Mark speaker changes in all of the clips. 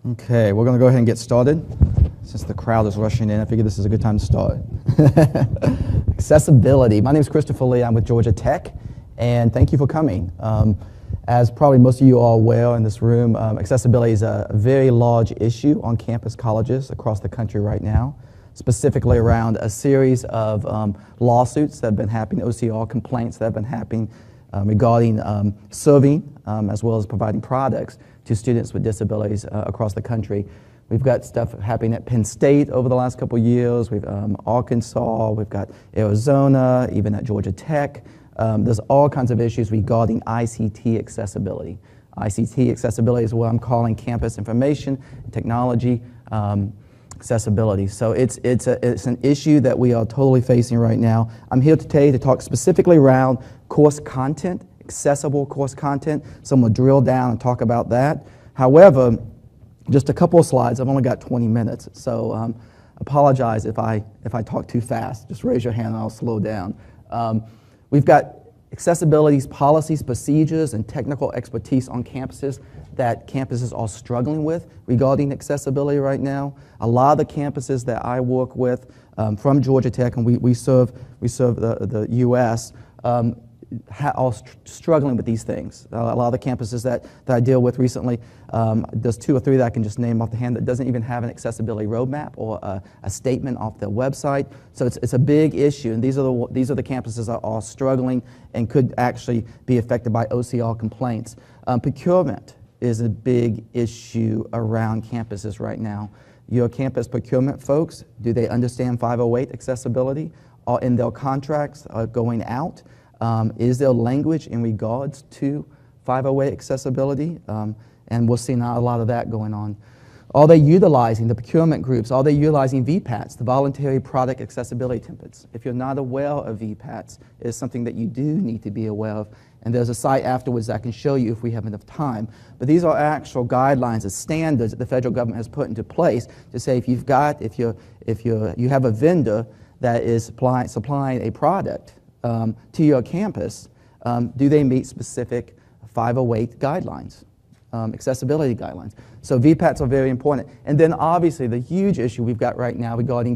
Speaker 1: Okay, we're going to go ahead and get started. Since the crowd is rushing in, I figure this is a good time to start. Accessibility. My name is Christopher Lee. I'm with Georgia Tech, and thank you for coming. As probably most of you are aware in this room, accessibility is a very large issue on campus colleges across the country right now, specifically around a series of lawsuits that have been happening, OCR complaints that have been happening regarding serving as well as providing products to students with disabilities across the country. We've got stuff happening at Penn State over the last couple of years. We've Arkansas, we've got Arizona, even at Georgia Tech. There's all kinds of issues regarding ICT accessibility. ICT accessibility is what I'm calling campus information technology accessibility. So it's an issue that we are totally facing right now. I'm here today to talk specifically around course content, accessible course content. So I'm going to drill down and talk about that. However, just a couple of slides. I've only got 20 minutes, so apologize if I talk too fast. Just raise your hand and I'll slow down. We've got accessibility policies, procedures, and technical expertise on campuses that campuses are struggling with regarding accessibility right now. A lot of the campuses that I work with from Georgia Tech, and we serve the U.S., are struggling with these things. A lot of the campuses that I deal with recently, there's 2 or 3 that I can just name off the hand that doesn't even have an accessibility roadmap or a statement off their website. So it's a big issue, and these are the campuses that are struggling and could actually be affected by OCR complaints. Procurement is a big issue around campuses right now. Your campus procurement folks, do they understand 508 accessibility? Are in their contracts going out? Is there language in regards to 508 accessibility? And we'll see now a lot of that going on. Are they utilizing the procurement groups? Are they utilizing VPATs, the voluntary product accessibility templates? If you're not aware of VPATs, it's something that you do need to be aware of. And there's a site afterwards that I can show you if we have enough time. But these are actual guidelines and standards that the federal government has put into place to say if you have a vendor that is supplying a product to your campus, do they meet specific 508 guidelines, accessibility guidelines? So VPATs are very important. And then obviously the huge issue we've got right now regarding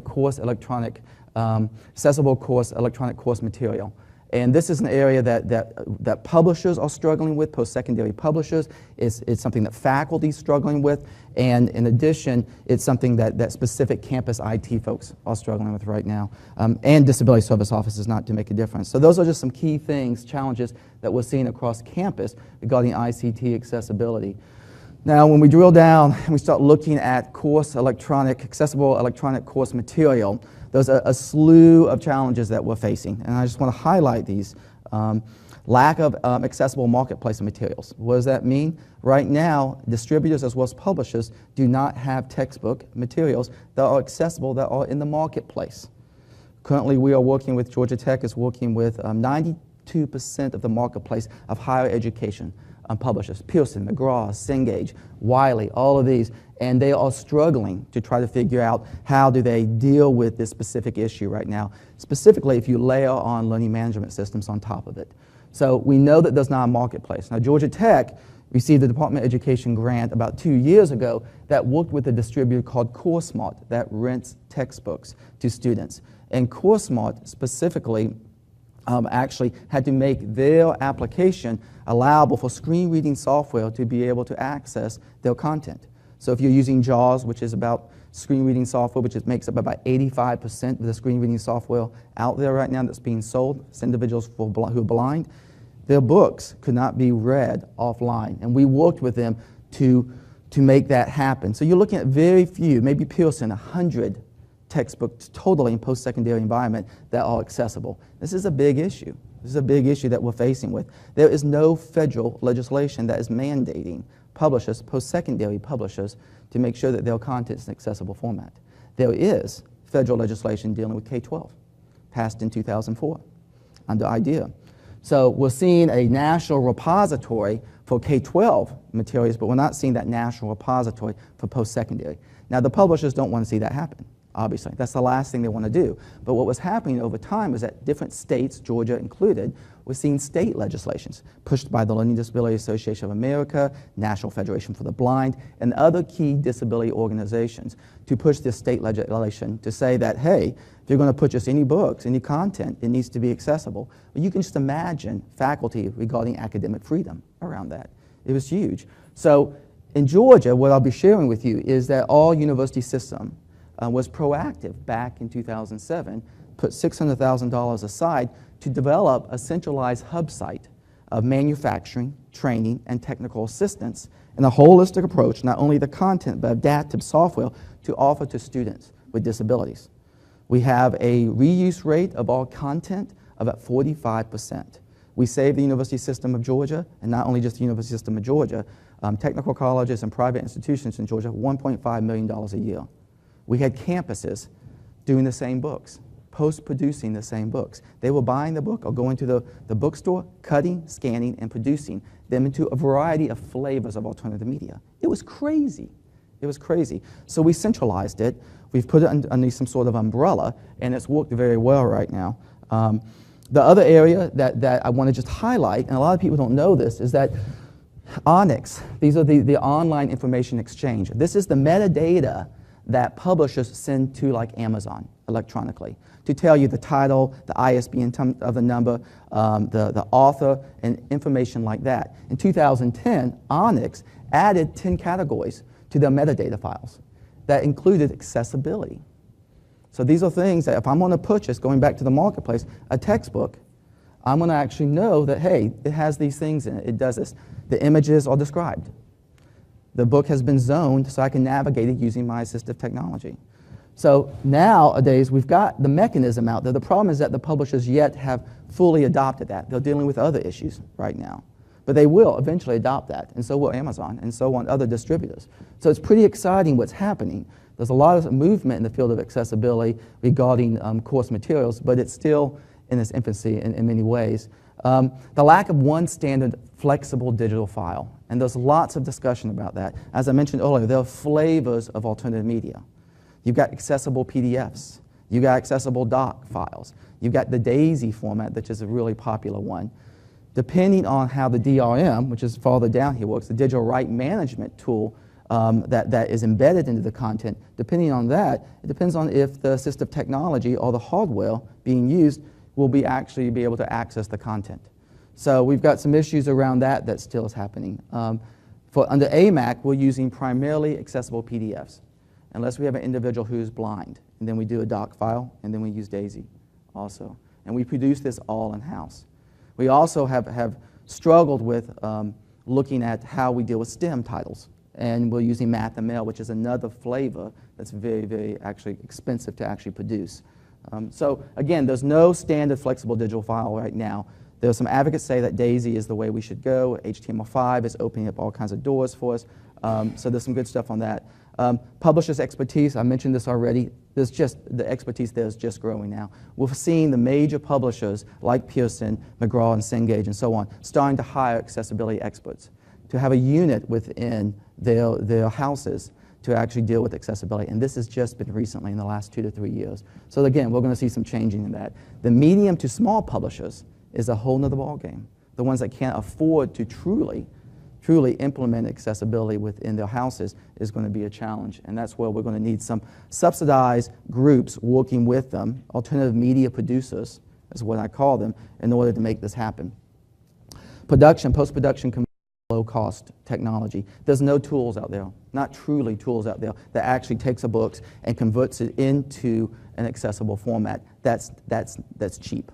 Speaker 1: accessible course electronic course material. And this is an area that publishers are struggling with, post-secondary publishers. It's something that faculty is struggling with. And in addition, it's something that specific campus IT folks are struggling with right now. And disability service offices, not to make a difference. So those are just some key things, challenges that we're seeing across campus regarding ICT accessibility. Now, when we drill down and we start looking at accessible electronic course material, there's a slew of challenges that we're facing, and I just want to highlight these. Lack of accessible marketplace materials. What does that mean? Right now, distributors as well as publishers do not have textbook materials that are accessible, that are in the marketplace. Currently, we are working with, Georgia Tech is working with 92% of the marketplace of higher education publishers, Pearson, McGraw, Cengage, Wiley, all of these, and they are struggling to try to figure out how do they deal with this specific issue right now, specifically if you layer on learning management systems on top of it. So we know that there's not a marketplace. Now, Georgia Tech received a Department of Education grant about 2 years ago that worked with a distributor called CourseSmart that rents textbooks to students. And CourseSmart specifically actually had to make their application allowable for screen reading software to be able to access their content. So if you're using JAWS, which is about screen reading software, which makes up about 85% of the screen reading software out there right now that's being sold, it's individuals who are blind, their books could not be read offline. And we worked with them to make that happen. So you're looking at very few, maybe Pearson, 100 textbooks totally in post-secondary environment that are accessible. This is a big issue. This is a big issue that we're facing with. There is no federal legislation that is mandating publishers, post-secondary publishers, to make sure that their content is in accessible format. There is federal legislation dealing with K-12, passed in 2004 under IDEA. So we're seeing a national repository for K-12 materials, but we're not seeing that national repository for post-secondary. Now, the publishers don't want to see that happen. obviously. That's the last thing they want to do. But what was happening over time was that different states, Georgia included, were seeing state legislations pushed by the Learning Disability Association of America, National Federation for the Blind, and other key disability organizations to push this state legislation to say that, hey, if you're going to purchase any books, any content, it needs to be accessible. But you can just imagine faculty regarding academic freedom around that. It was huge. So in Georgia, what I'll be sharing with you is that all university system was proactive back in 2007, put $600,000 aside to develop a centralized hub site of manufacturing, training, and technical assistance in a holistic approach, not only the content, but adaptive software to offer to students with disabilities. We have a reuse rate of all content of about 45%. We saved the University System of Georgia, and not only just the University System of Georgia, technical colleges and private institutions in Georgia, $1.5 million a year. We had campuses doing the same books, post-producing the same books. They were buying the book or going to the bookstore, cutting, scanning, and producing them into a variety of flavors of alternative media. It was crazy. It was crazy. So we centralized it. We've put it under some sort of umbrella, and it's worked very well right now. The other area that I want to just highlight, and a lot of people don't know this, is that Onyx, these are the online information exchange. This is the metadata that publishers send to like Amazon electronically to tell you the title, the ISBN of the number, the author, and information like that. In 2010, Onyx added 10 categories to their metadata files that included accessibility. So these are things that if I'm going to purchase, going back to the marketplace, a textbook, I'm going to actually know that, hey, it has these things in it. It does this. The images are described. The book has been zoned so I can navigate it using my assistive technology. So nowadays, we've got the mechanism out there. The problem is that the publishers yet have fully adopted that. They're dealing with other issues right now. But they will eventually adopt that, and so will Amazon, and so will other distributors. So it's pretty exciting what's happening. There's a lot of movement in the field of accessibility regarding course materials, but it's still in its infancy in many ways. The lack of one standard flexible digital file, and there's lots of discussion about that. As I mentioned earlier, there are flavors of alternative media. You've got accessible PDFs. You've got accessible doc files. You've got the DAISY format, which is a really popular one. Depending on how the DRM, which is farther down here, works, the digital right management tool that is embedded into the content, depending on that, it depends on if the assistive technology or the hardware being used will actually be able to access the content. So we've got some issues around that still is happening. Under AMAC, we're using primarily accessible PDFs, unless we have an individual who's blind. And then we do a doc file, and then we use DAISY also. And we produce this all in-house. We also have struggled with looking at how we deal with STEM titles. And we're using Math and Mail, which is another flavor that's very, very actually expensive to actually produce. So again, there's no standard flexible digital file right now. There's some advocates say that DAISY is the way we should go. HTML5 is opening up all kinds of doors for us. So there's some good stuff on that. Publishers' expertise, I mentioned this already. The expertise there is just growing now. We're seeing the major publishers like Pearson, McGraw, and Cengage, and so on, starting to hire accessibility experts to have a unit within their houses to actually deal with accessibility. And this has just been recently in the last 2 to 3 years. So again, we're going to see some changing in that. The medium to small publishers is a whole nother ballgame. The ones that can't afford to truly implement accessibility within their houses is going to be a challenge. And that's where we're going to need some subsidized groups working with them, alternative media producers is what I call them, in order to make this happen. Production, post-production, low-cost technology. There's no tools out there, not truly tools out there, that actually takes a book and converts it into an accessible format. That's cheap.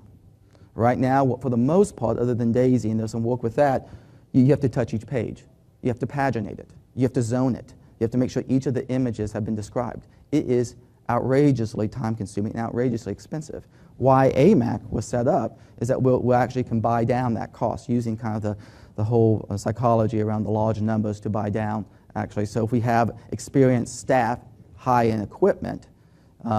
Speaker 1: Right now, for the most part, other than DAISY, and there's some work with that, you have to touch each page. You have to paginate it. You have to zone it. You have to make sure each of the images have been described. It is outrageously time-consuming and outrageously expensive. Why AMAC was set up is that we actually can buy down that cost using kind of the whole psychology around the large numbers to buy down, actually. So if we have experienced staff, high-end equipment,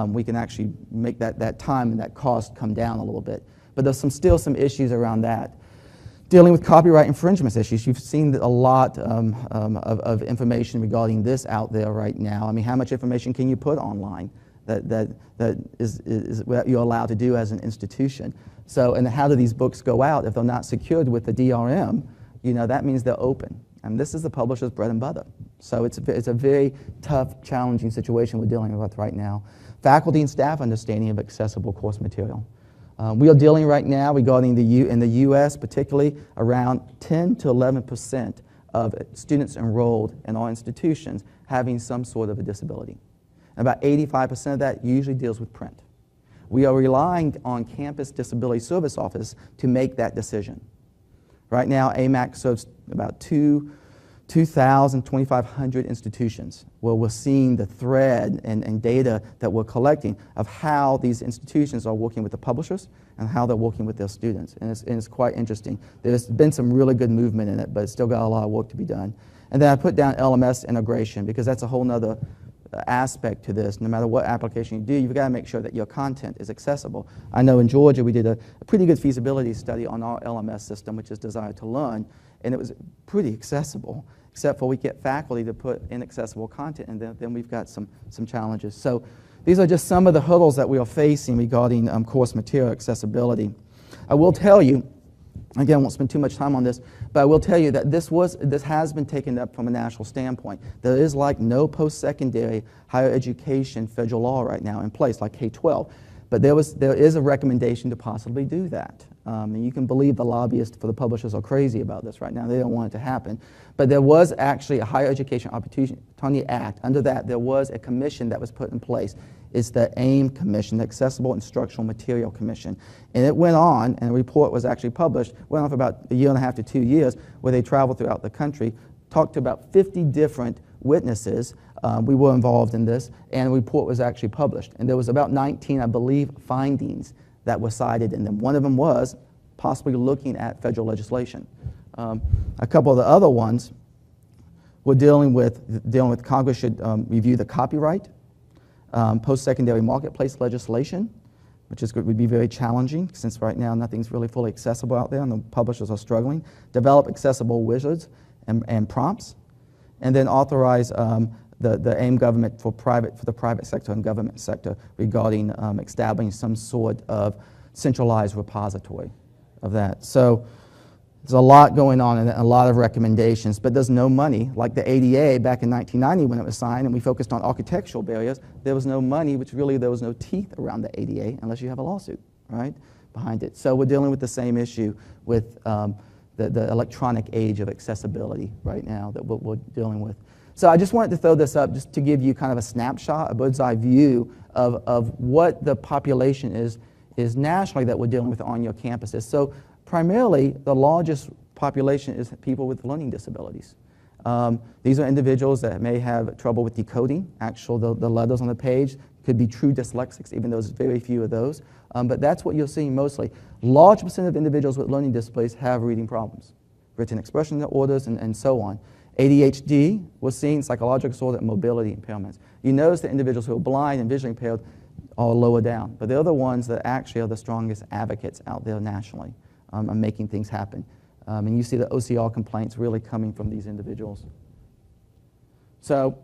Speaker 1: we can actually make that time and that cost come down a little bit. But there's still some issues around that. Dealing with copyright infringement issues, you've seen a lot of information regarding this out there right now. I mean, how much information can you put online that is what you're allowed to do as an institution. So, and how do these books go out if they're not secured with the DRM? You know, that means they're open. And this is the publisher's bread and butter. So it's a very tough, challenging situation we're dealing with right now. Faculty and staff understanding of accessible course material. We are dealing right now regarding in the U.S. particularly around 10 to 11% of students enrolled in our institutions having some sort of a disability. And about 85% of that usually deals with print. We are relying on Campus Disability Service Office to make that decision. Right now, AMAC serves about 2,000, 2,500 institutions where we're seeing the thread and data that we're collecting of how these institutions are working with the publishers and how they're working with their students. And it's quite interesting. There's been some really good movement in it, but it's still got a lot of work to be done. And then I put down LMS integration because that's a whole nother aspect to this. No matter what application you do, you've got to make sure that your content is accessible. I know in Georgia we did a pretty good feasibility study on our LMS system, which is Desire to Learn, and it was pretty accessible, except for we get faculty to put inaccessible content, and then we've got some challenges. So these are just some of the hurdles that we are facing regarding course material accessibility. I will tell you, again, I won't spend too much time on this, but I will tell you that this has been taken up from a national standpoint. There is like no post-secondary higher education federal law right now in place, like K-12. But there is a recommendation to possibly do that. And you can believe the lobbyists for the publishers are crazy about this right now. They don't want it to happen. But there was actually a Higher Education Opportunity Act. Under that, there was a commission that was put in place. It's the AIM Commission, the Accessible Instructional Material Commission. And it went on, and a report was actually published, went on for about a year and a half to 2 years, where they traveled throughout the country, talked to about 50 different witnesses. We were involved in this, and a report was actually published. And there was about 19, I believe, findings that were cited in them. One of them was possibly looking at federal legislation. A couple of the other ones were dealing with Congress should review the copyright, post-secondary marketplace legislation, which would be very challenging since right now nothing's really fully accessible out there and the publishers are struggling. Develop accessible wizards and prompts, and then authorize the AIM government for the private sector and government sector regarding establishing some sort of centralized repository of that. So there's a lot going on and a lot of recommendations, but there's no money. Like the ADA back in 1990 when it was signed and we focused on architectural barriers, there was no money, which really there was no teeth around the ADA unless you have a lawsuit, right, behind it. So we're dealing with the same issue with the electronic age of accessibility right now that we're dealing with. So I just wanted to throw this up just to give you kind of a snapshot, a bird's eye view of what the population is nationally that we're dealing with on your campuses. So primarily, the largest population is people with learning disabilities. These are individuals that may have trouble with decoding. The letters on the page could be true dyslexics, even though there's very few of those. But that's what you're seeing mostly. Large percent of individuals with learning disabilities have reading problems, written expression disorders, and so on. ADHD, we're seeing psychological disorder and mobility impairments. You notice that individuals who are blind and visually impaired are lower down, but they're the ones that actually are the strongest advocates out there nationally on making things happen. And you see the OCR complaints really coming from these individuals. So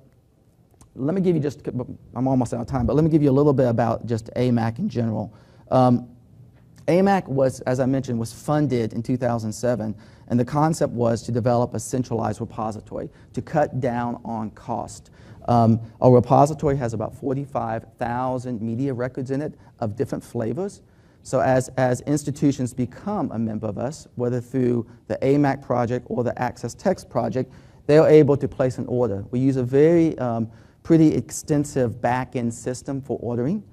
Speaker 1: let me give you just, I'm almost out of time, but let me give you a little bit about just AMAC in general. AMAC was, as I mentioned, was funded in 2007, and the concept was to develop a centralized repository to cut down on cost. Our repository has about 45,000 media records in it of different flavors. So as institutions become a member of us, whether through the AMAC project or the Access Text project, they're able to place an order. We use a very pretty extensive back-end system for ordering.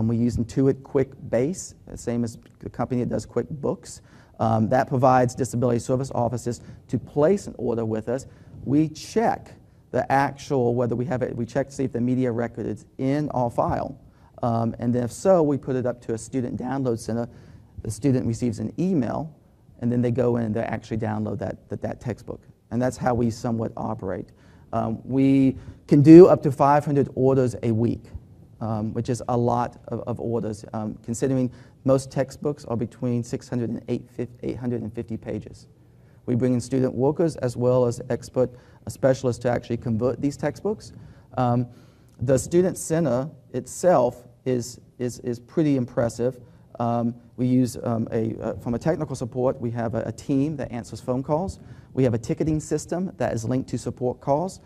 Speaker 1: We use Intuit QuickBase, the same as the company that does QuickBooks. That provides disability service offices to place an order with us. We check the actual, whether we have it, we check to see if the media record is in our file. And then if so, we put it up to a student download center. The student receives an email, and then they go in and they actually download that textbook. And that's how we somewhat operate. We can do up to 500 orders a week, which is a lot of orders, considering most textbooks are between 600 and 850 pages. We bring in student workers as well as expert specialists to actually convert these textbooks. The Student Center itself is pretty impressive. We use, from a technical support, we have a team that answers phone calls. We have a ticketing system that is linked to support calls.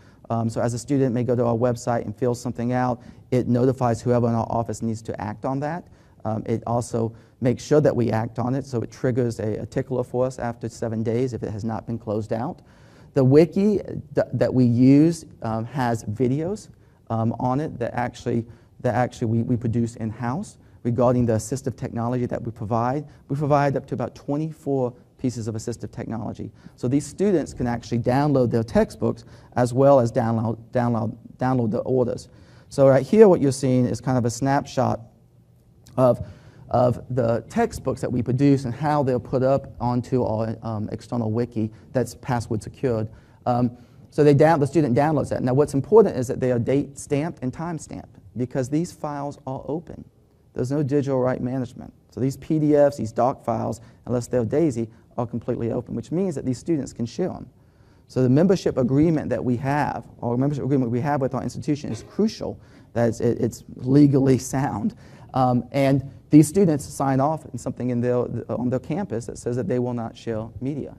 Speaker 1: So as a student may go to our website and fill something out, it notifies whoever in our office needs to act on that. It also makes sure that we act on it, so it triggers a tickler for us after 7 days if it has not been closed out. The wiki that we use has videos on it that actually we produce in-house regarding the assistive technology that we provide. We provide up to about 24 pieces of assistive technology. So these students can actually download their textbooks as well as download the orders. So right here what you're seeing is kind of a snapshot of the textbooks that we produce and how they're put up onto our external wiki that's password secured. So the student downloads that. Now what's important is that they are date stamped and time stamped because these files are open. There's no digital right management. So these PDFs, these doc files, unless they're DAISY, are completely open, which means that these students can share them. So the membership agreement that we have, or membership agreement we have with our institution is crucial, that it's legally sound. And these students sign off on something on their campus that says that they will not share media.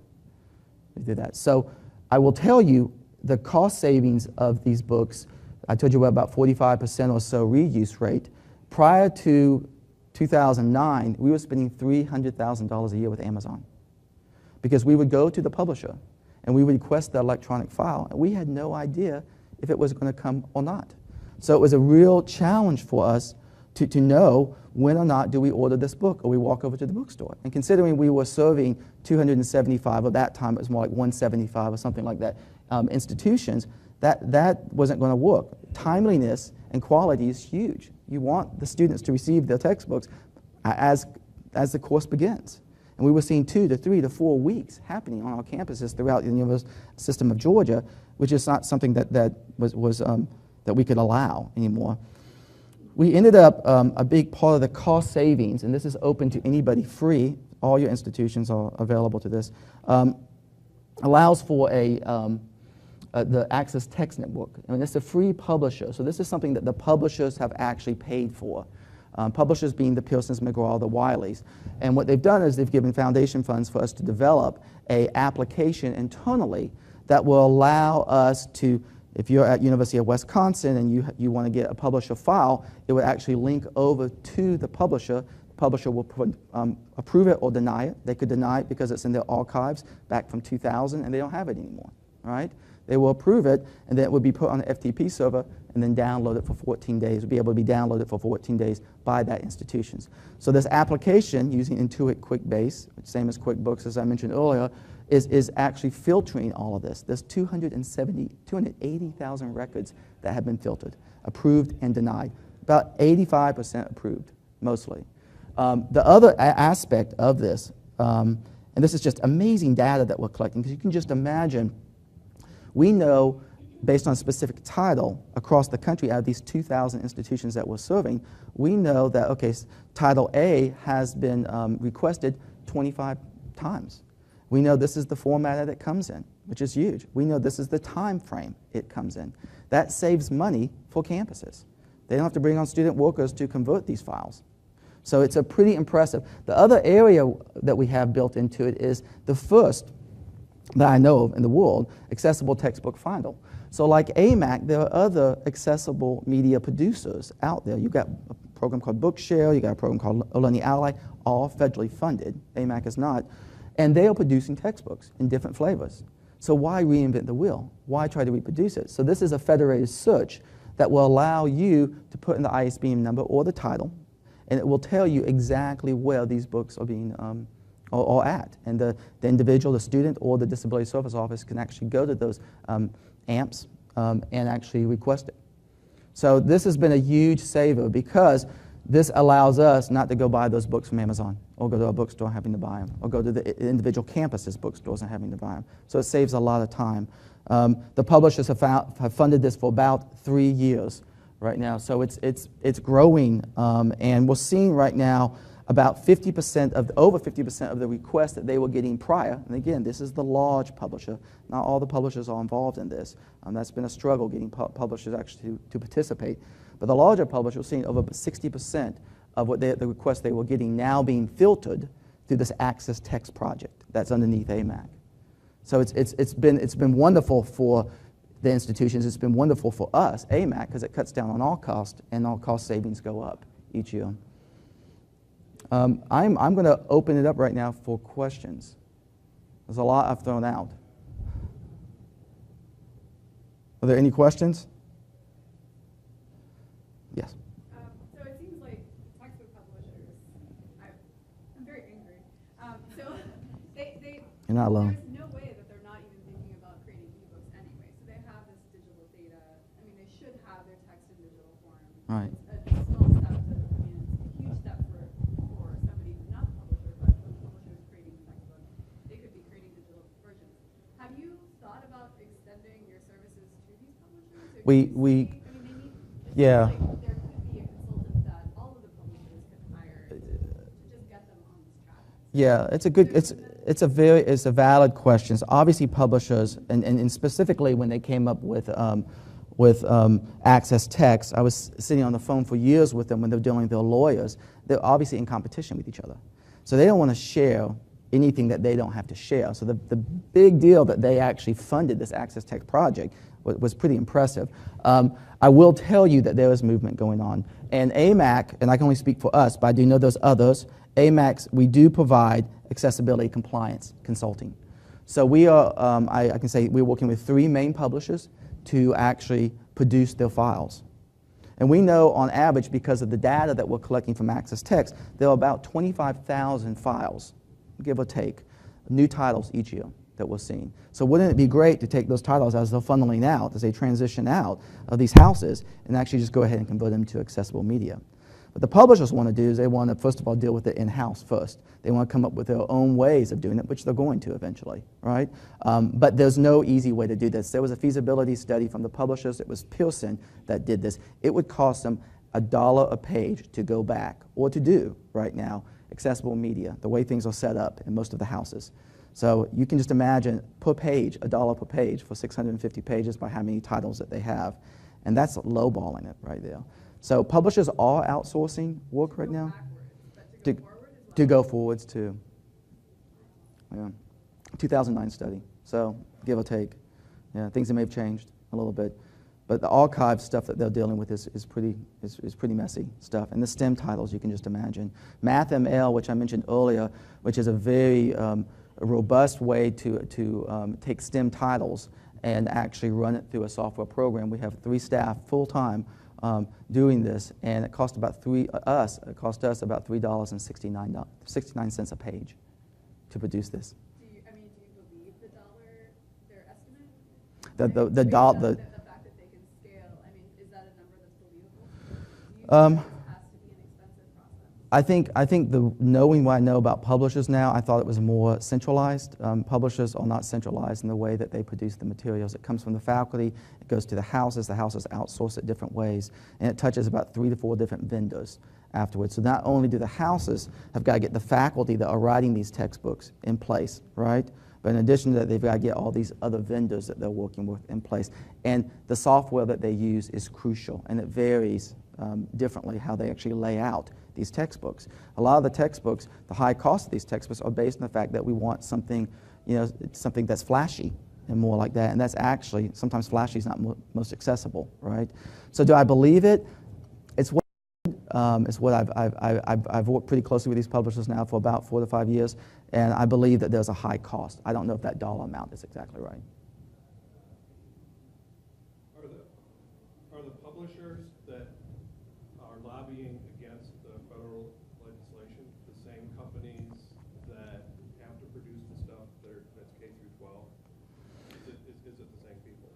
Speaker 1: They do that. So I will tell you the cost savings of these books. I told you about 45% or so reuse rate. Prior to 2009, we were spending $300,000 a year with Amazon because we would go to the publisher and we would request the electronic file, and we had no idea if it was going to come or not. So it was a real challenge for us to know when or not do we order this book or we walk over to the bookstore. And considering we were serving 275, at that time it was more like 175 or something like that, institutions, that wasn't going to work. Timeliness and quality is huge. You want the students to receive their textbooks as the course begins. And we were seeing 2 to 3 to 4 weeks happening on our campuses throughout the university system of Georgia, which is not something that we could allow anymore. We ended up, a big part of the cost savings, and this is open to anybody free, all your institutions are available to this, allows for the Access Text Network. I mean, it's a free publisher, so this is something that the publishers have actually paid for. Publishers being the Pearsons, McGraw, the Wileys. And what they've done is they've given foundation funds for us to develop an application internally that will allow us to, if you're at University of Wisconsin and you want to get a publisher file, it would actually link over to the publisher. The publisher will approve it or deny it. They could deny it because it's in their archives back from 2000 and they don't have it anymore, right? They will approve it, and then it would be put on an FTP server and then download it for 14 days. It would be able to be downloaded for 14 days by that institutions. So this application using Intuit QuickBase, same as QuickBooks as I mentioned earlier, is actually filtering all of this. There's 280,000 records that have been filtered, approved and denied. About 85% approved, mostly. The other aspect of this, and this is just amazing data that we're collecting, because you can just imagine, we know, based on a specific title, across the country, out of these 2,000 institutions that we're serving, we know that, okay, Title A has been requested 25 times. We know this is the format that it comes in, which is huge. We know this is the time frame it comes in. That saves money for campuses. They don't have to bring on student workers to convert these files. So it's a pretty impressive. The other area that we have built into it is the first that I know of in the world, accessible textbook finder. So like AMAC, there are other accessible media producers out there. You've got a program called Bookshare, you've got a program called Learning Ally, all federally funded. AMAC is not. And they are producing textbooks in different flavors. So why reinvent the wheel? Why try to reproduce it? So this is a federated search that will allow you to put in the ISBN number or the title, and it will tell you exactly where these books are being or at. And the individual, the student, or the Disability Service Office can actually go to those AMPs and actually request it. So this has been a huge saver because this allows us not to go buy those books from Amazon or go to a bookstore having to buy them or go to the individual campuses bookstores and having to buy them. So it saves a lot of time. The publishers have funded this for about 3 years right now. So it's growing, and we're seeing right now about 50% of over 50% of the requests that they were getting prior, and again, this is the large publisher. Not all the publishers are involved in this. That's been a struggle getting publishers actually to participate. But the larger publishers are seeing over 60% of what the requests they were getting now being filtered through this Access Text project that's underneath AMAC. So it's been wonderful for the institutions. It's been wonderful for us, AMAC, because it cuts down on our cost, and our cost savings go up each year. I'm going to open it up right now for questions. There's a lot I've thrown out. Are there any questions? Yes.
Speaker 2: So it seems like textbook publishers, I'm very angry. So
Speaker 1: You're not alone.
Speaker 2: There's no way that they're not even thinking about creating ebooks anyway. So they have this digital data. I mean, they should have their text in digital form.
Speaker 1: Right.
Speaker 2: It's a small step to, I mean, it's a huge step for somebody who's not a publisher, but when a publisher is creating a textbook, they could be creating digital versions. Have you thought about extending your services to these publishers?
Speaker 1: Yeah.
Speaker 2: Like there could be a consultant that all of the publishers could hire to just get them on this track.
Speaker 1: Yeah, it's a valid question. So obviously, publishers, and specifically when they came up with Access Text, I was sitting on the phone for years with them when they're dealing with their lawyers. They're obviously in competition with each other, so they don't want to share anything that they don't have to share. So the big deal that they actually funded this Access Text project was pretty impressive. I will tell you that there is movement going on. And AMAC, and I can only speak for us, but I do know there's others, AMAC, we do provide accessibility compliance consulting. So we are, I can say we're working with 3 main publishers to actually produce their files. And we know on average, because of the data that we're collecting from Access Text, there are about 25,000 files, give or take, new titles each year that we're seeing. So wouldn't it be great to take those titles as they're funneling out, as they transition out of these houses, and actually just go ahead and convert them to accessible media? What the publishers want to do is they want to, first of all, deal with it in-house first. They want to come up with their own ways of doing it, which they're going to eventually, right? But there's no easy way to do this. There was a feasibility study from the publishers. It was Pearson that did this. It would cost them $1 a page to go back, or to do right now, accessible media, the way things are set up in most of the houses. So you can just imagine per page, $1 per page for 650 pages by how many titles that they have. And that's lowballing it right there. So publishers are outsourcing work right now. To go forwards too. Yeah. 2009 study. So give or take. Yeah, things that may have changed a little bit. But the archive stuff that they're dealing with is pretty messy stuff. And the STEM titles, you can just imagine. MathML, which I mentioned earlier, which is a very robust way to take STEM titles and actually run it through a software program. We have 3 staff full-time doing this, and it cost about about $3.69 a page to produce this.
Speaker 2: Do you believe the dollar, their estimate?
Speaker 1: The
Speaker 2: fact that they can scale, I mean, is that a number that's believable? Do you think this has to be an expensive process?
Speaker 1: I think knowing what I know about publishers now, I thought it was more centralized. Publishers are not centralized in the way that they produce the materials. It comes from the faculty, it goes to the houses outsource it different ways, and it touches about 3 to 4 different vendors afterwards. So not only do the houses have got to get the faculty that are writing these textbooks in place, right? But in addition to that, they've got to get all these other vendors that they're working with in place. And the software that they use is crucial, and it varies differently how they actually lay out these textbooks. A lot of the textbooks, the high cost of these textbooks are based on the fact that we want something, something that's flashy and more like that. And that's actually, sometimes flashy is not most accessible, right? So do I believe it? It's what I've worked pretty closely with these publishers now for about 4 to 5 years, and I believe that there's a high cost. I don't know if that dollar amount is exactly right.
Speaker 3: Are the publishers that are lobbying against the federal legislation the same companies that have to produce the stuff that's K through 12? Is it the same people?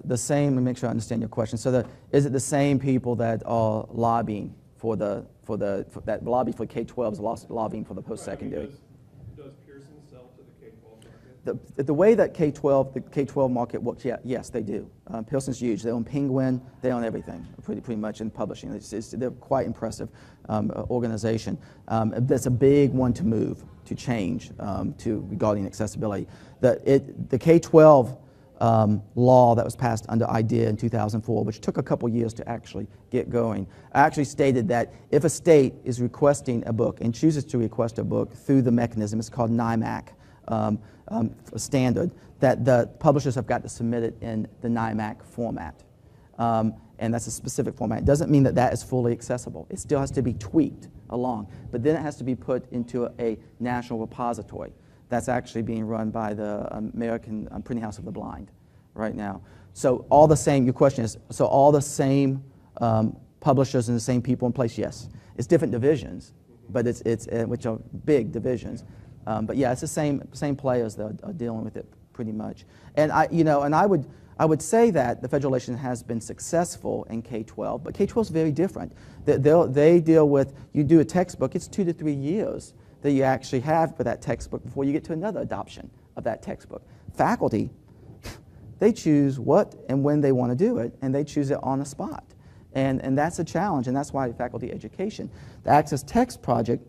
Speaker 1: The same. Let me make sure I understand your question. So is it the same people that are lobbying that lobby for K-12 is lobbying for the post-secondary?
Speaker 3: Does Pearson sell to the K-12 market?
Speaker 1: the way that the K-12 market works, yeah, yes, they do. Pilsen's huge. They own Penguin. They own everything, pretty much in publishing. They're quite impressive organization. That's a big one to move, to change, regarding accessibility. The K-12 law that was passed under IDEA in 2004, which took a couple years to actually get going, actually stated that if a state is requesting a book and chooses to request a book through the mechanism, it's called NIMAC standard, that the publishers have got to submit it in the NIMAC format. And that's a specific format. It doesn't mean that that is fully accessible. It still has to be tweaked along, but then it has to be put into a national repository. That's actually being run by the American Printing House of the Blind right now. So all the same, your question is, so all the same publishers and the same people in place? Yes. It's different divisions, but which are big divisions. But yeah, it's the same players that are dealing with it pretty much. And I would say that the federal election has been successful in K-12, but K-12 is very different. They deal with, you do a textbook, it's 2 to 3 years that you actually have for that textbook before you get to another adoption of that textbook. Faculty, they choose what and when they want to do it, and they choose it on the spot. And that's a challenge, and that's why faculty education. The Access Text Project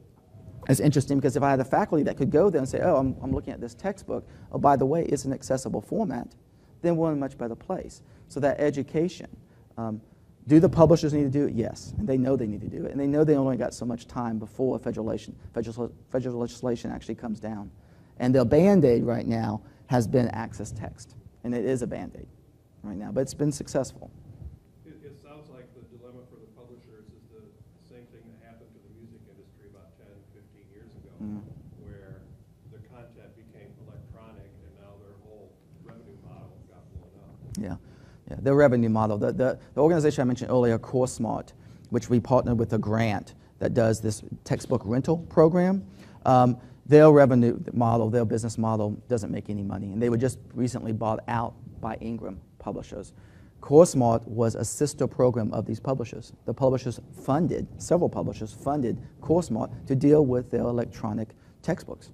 Speaker 1: is interesting because if I had a faculty that could go there and say, oh, I'm looking at this textbook, oh, by the way, it's an accessible format, then we're in a much better place. So that education, do the publishers need to do it? Yes, and they know they need to do it, and they know they only got so much time before federal legislation actually comes down. And their Band-Aid right now has been Access Text, and it is a Band-Aid right now, but it's been successful.
Speaker 3: It sounds like the dilemma for the publishers is the same thing that happened to the music industry about 10, 15 years ago, where the content became electronic, and now their whole revenue model got blown up.
Speaker 1: Yeah. Yeah, their revenue model. The organization I mentioned earlier, CourseSmart, which we partnered with a grant that does this textbook rental program, their revenue model, their business model doesn't make any money. And they were just recently bought out by Ingram publishers. CourseSmart was a sister program of these publishers. The publishers funded, several publishers funded CourseSmart to deal with their electronic textbooks.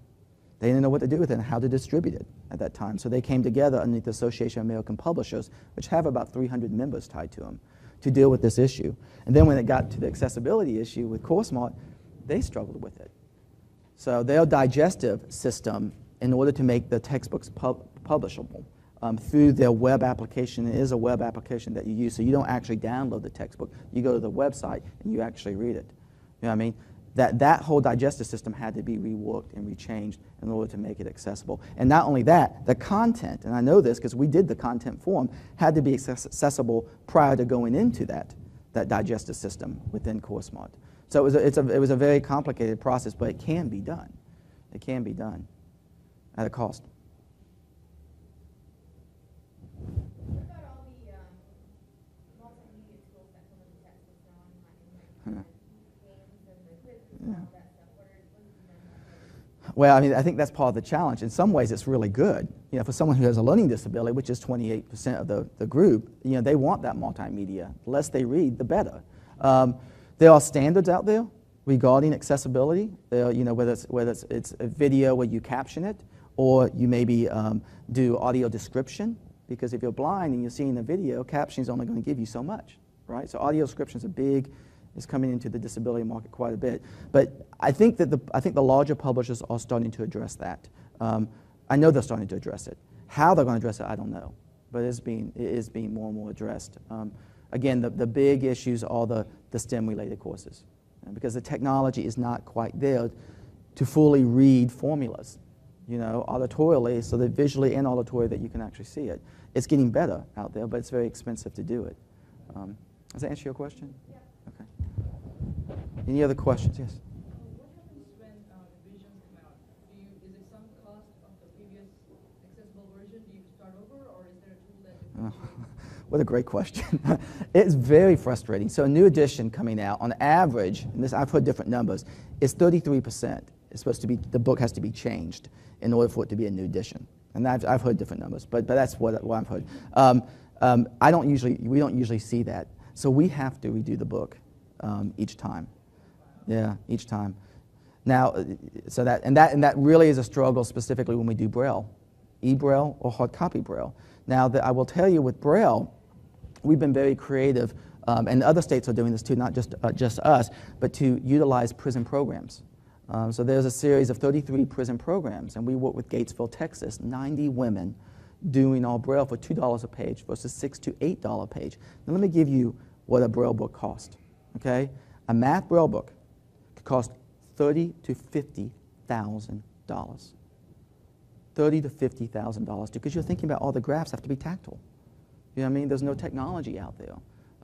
Speaker 1: They didn't know what to do with it and how to distribute it at that time. So they came together underneath the Association of American Publishers, which have about 300 members tied to them, to deal with this issue. And then when it got to the accessibility issue with CourseSmart, they struggled with it. So their digestive system, in order to make the textbooks publishable, through their web application, it is a web application that you use, so you don't actually download the textbook. You go to the website and you actually read it. You know what I mean? That whole digestive system had to be reworked and rechanged in order to make it accessible. And not only that, the content, and I know this because we did the content for them, had to be accessible prior to going into that digestive system within CourseSmart. So it was a very complicated process, but it can be done. It can be done at a cost.
Speaker 4: What about all the multimedia tools that come with the textbooks now online, like games and the quizzes and all that stuff? What have you done?
Speaker 1: Well, I mean, I think that's part of the challenge. In some ways, it's really good. You know, for someone who has a learning disability, which is 28% of the group, you know, they want that multimedia. The less they read, the better. There are standards out there regarding accessibility. You know, whether it's a video where you caption it, or you maybe do audio description. Because if you're blind and you're seeing a video, captioning is only going to give you so much, right? So audio description is coming into the disability market quite a bit. But I think that the larger publishers are starting to address that. I know they're starting to address it. How they're going to address it, I don't know. But it is being more and more addressed. Again, the big issues are the STEM-related courses, because the technology is not quite there to fully read formulas, you know, auditorially, so that visually and auditorily that you can actually see it. It's getting better out there, but it's very expensive to do it. Does that answer your question?
Speaker 4: Yeah.
Speaker 1: Okay. Any other questions? Yes.
Speaker 2: What happens when revisions come out? Is it some cost of the previous accessible version? Do you start over, or is there a tool that
Speaker 1: What a great question. It's very frustrating. So a new edition coming out, on average, and this I've heard different numbers, is 33%. It's supposed to be, the book has to be changed in order for it to be a new edition. And I've heard different numbers, but that's what I've heard. We don't usually see that. So we have to redo the book each time. Yeah, each time. Now, so that really is a struggle specifically when we do Braille. e-Braille or hard copy Braille. Now, I will tell you with Braille, we've been very creative, and other states are doing this too, not just us, but to utilize prison programs. So there's a series of 33 prison programs, and we work with Gatesville, Texas, 90 women doing all Braille for $2 a page versus $6 to $8 a page. Now let me give you what a Braille book costs, okay? A math Braille book could cost $30,000 to $50,000. $30,000 to $50,000 because you're thinking about all the graphs have to be tactile. You know what I mean? There's no technology out there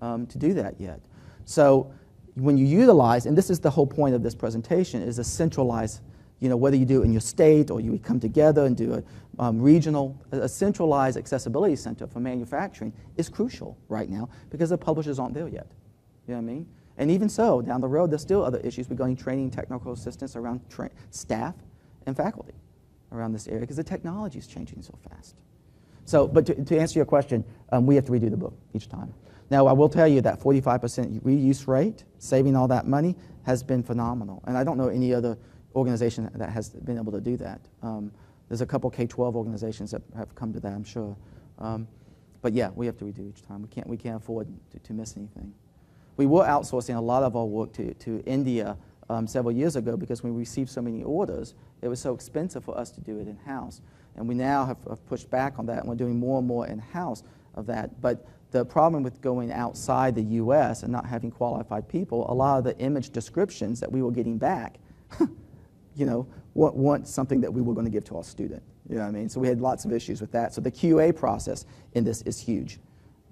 Speaker 1: to do that yet. So when you utilize, and this is the whole point of this presentation, is a centralized, you know, whether you do it in your state or you come together and do a regional, a centralized accessibility center for manufacturing is crucial right now because the publishers aren't there yet. You know what I mean? And even so, down the road, there's still other issues regarding training technical assistance around staff and faculty around this area because the technology is changing so fast. So, but to answer your question, we have to redo the book each time. Now, I will tell you that 45% reuse rate, saving all that money, has been phenomenal. And I don't know any other organization that has been able to do that. There's a couple K-12 organizations that have come to that, I'm sure. But yeah, we have to redo each time. We can't afford to miss anything. We were outsourcing a lot of our work to India several years ago because we received so many orders, it was so expensive for us to do it in-house. And we now have pushed back on that, and we're doing more and more in-house of that. But the problem with going outside the U.S. and not having qualified people, a lot of the image descriptions that we were getting back, you know, weren't something that we were going to give to our student. You know what I mean? So we had lots of issues with that. So the QA process in this is huge.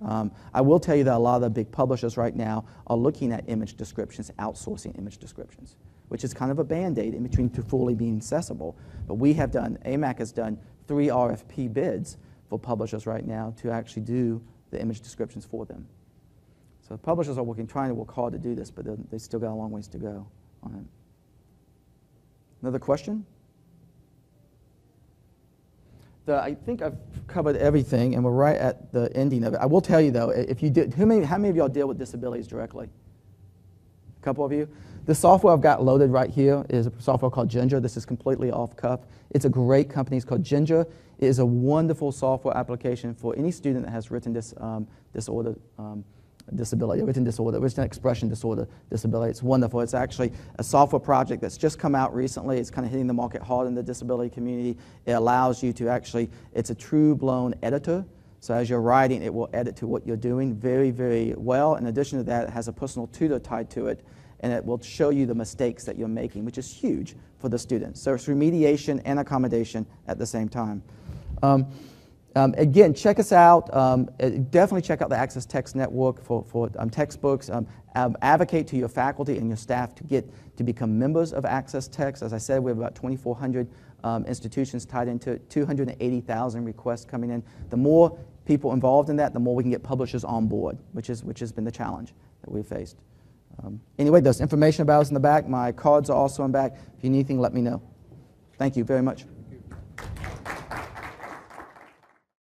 Speaker 1: I will tell you that a lot of the big publishers right now are looking at image descriptions, outsourcing image descriptions, which is kind of a Band-Aid in between to fully being accessible. But we have done, AMAC has done 3 RFP bids for publishers right now to actually do the image descriptions for them. So publishers are trying to work hard to do this, but they still got a long ways to go on it. Another question? I think I've covered everything, and we're right at the ending of it. I will tell you, though, if you did, how many of y'all deal with disabilities directly? A couple of you? The software I've got loaded right here is a software called Ginger. This is completely off cuff. It's a great company. It's called Ginger. It is a wonderful software application for any student that has written disability, written expression disorder disability. It's wonderful. It's actually a software project that's just come out recently. It's kind of hitting the market hard in the disability community. It allows you to actually, it's a true-blown editor. So as you're writing, it will edit to what you're doing very, very well. In addition to that, it has a personal tutor tied to it, and it will show you the mistakes that you're making, which is huge for the students. So it's remediation and accommodation at the same time. Again, check us out. Definitely check out the Access Text Network for textbooks. Advocate to your faculty and your staff to become members of Access Text. As I said, we have about 2,400 institutions tied into it, 280,000 requests coming in. The more people involved in that, the more we can get publishers on board, which has been the challenge that we've faced. Anyway, there's information about us in the back. My cards are also in the back. If you need anything, let me know. Thank you very much.